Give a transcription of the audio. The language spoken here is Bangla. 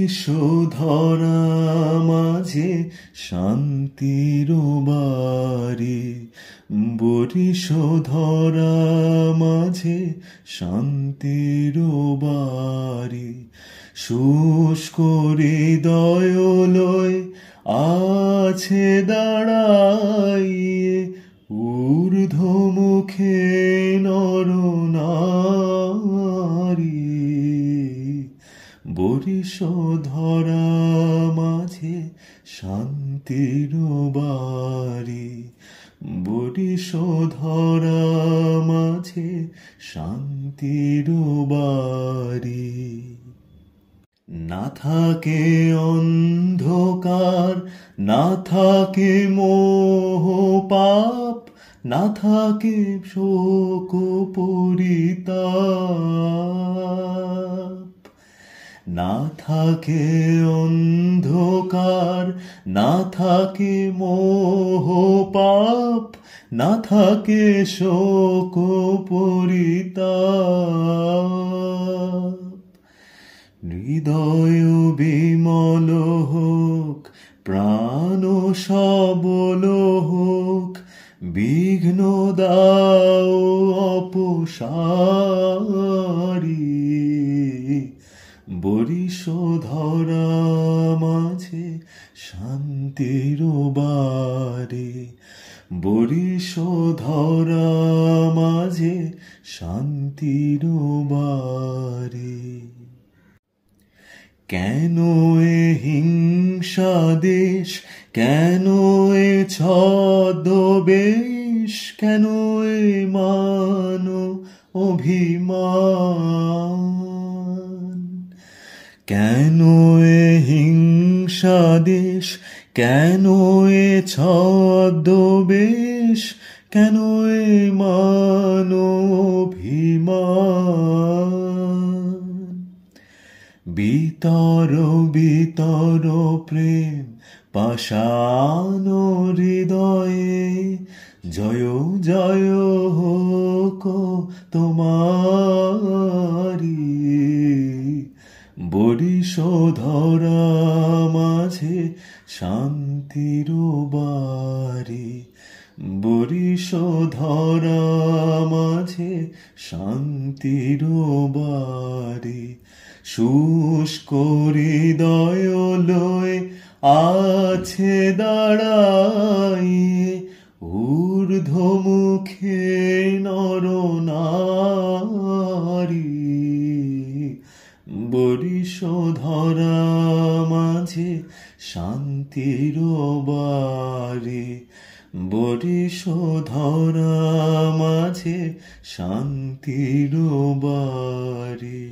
বরিশধরা মাঝে শান্তির বাড়ি, বরিশধরা মাঝে শান্তির বাড়ি। শুষ্ক হৃদয় লয় আছে দাঁড়াইয়ে, ঊর্ধ্বমুখে নরনারী। বরিশধরা মাঝে শান্তির বাড়ি, বরিশধরা মাঝে শান্তির বাড়ি। না থাকে অন্ধকার, না থাকে মোহ পাপ, না থাকে শোক পরিতাপ। না থাকে অন্ধকার, না থাকে মোহ পাপ, না থাকে শোক পরিতাপ। হৃদয় বিমল হোক, প্রাণ সবল হোক, বিঘ্ন দাও অপসারি। বরিশধরা মাঝে শান্তির বাড়ি, বরিশধরা মাঝে শান্তির বাড়ি। কেন এ হিংসা দেশ, কেন এ ছদ্মবেশ, কেন এ মান অভিমান? কেন এ হিংসা দেশ, কেন এ ছদ্মবেশ, কেন এ মান অভিমান? বিতর বিতর প্রেম পাষাণ হৃদয়ে, জয় জয় হোক তোমারি। বরিশধরা মাঝে শান্তির বাড়ি, বরিশধরা মাঝে শান্তির বাড়ি। শুষ্ক হৃদয় লয় আছে দাঁড়াইয়ে, ঊর্ধ্বমুখে নরনারী। বরিশধরা মাঝে শান্তির বাড়ি, বরিশধরা মাঝে শান্তির বাড়ি।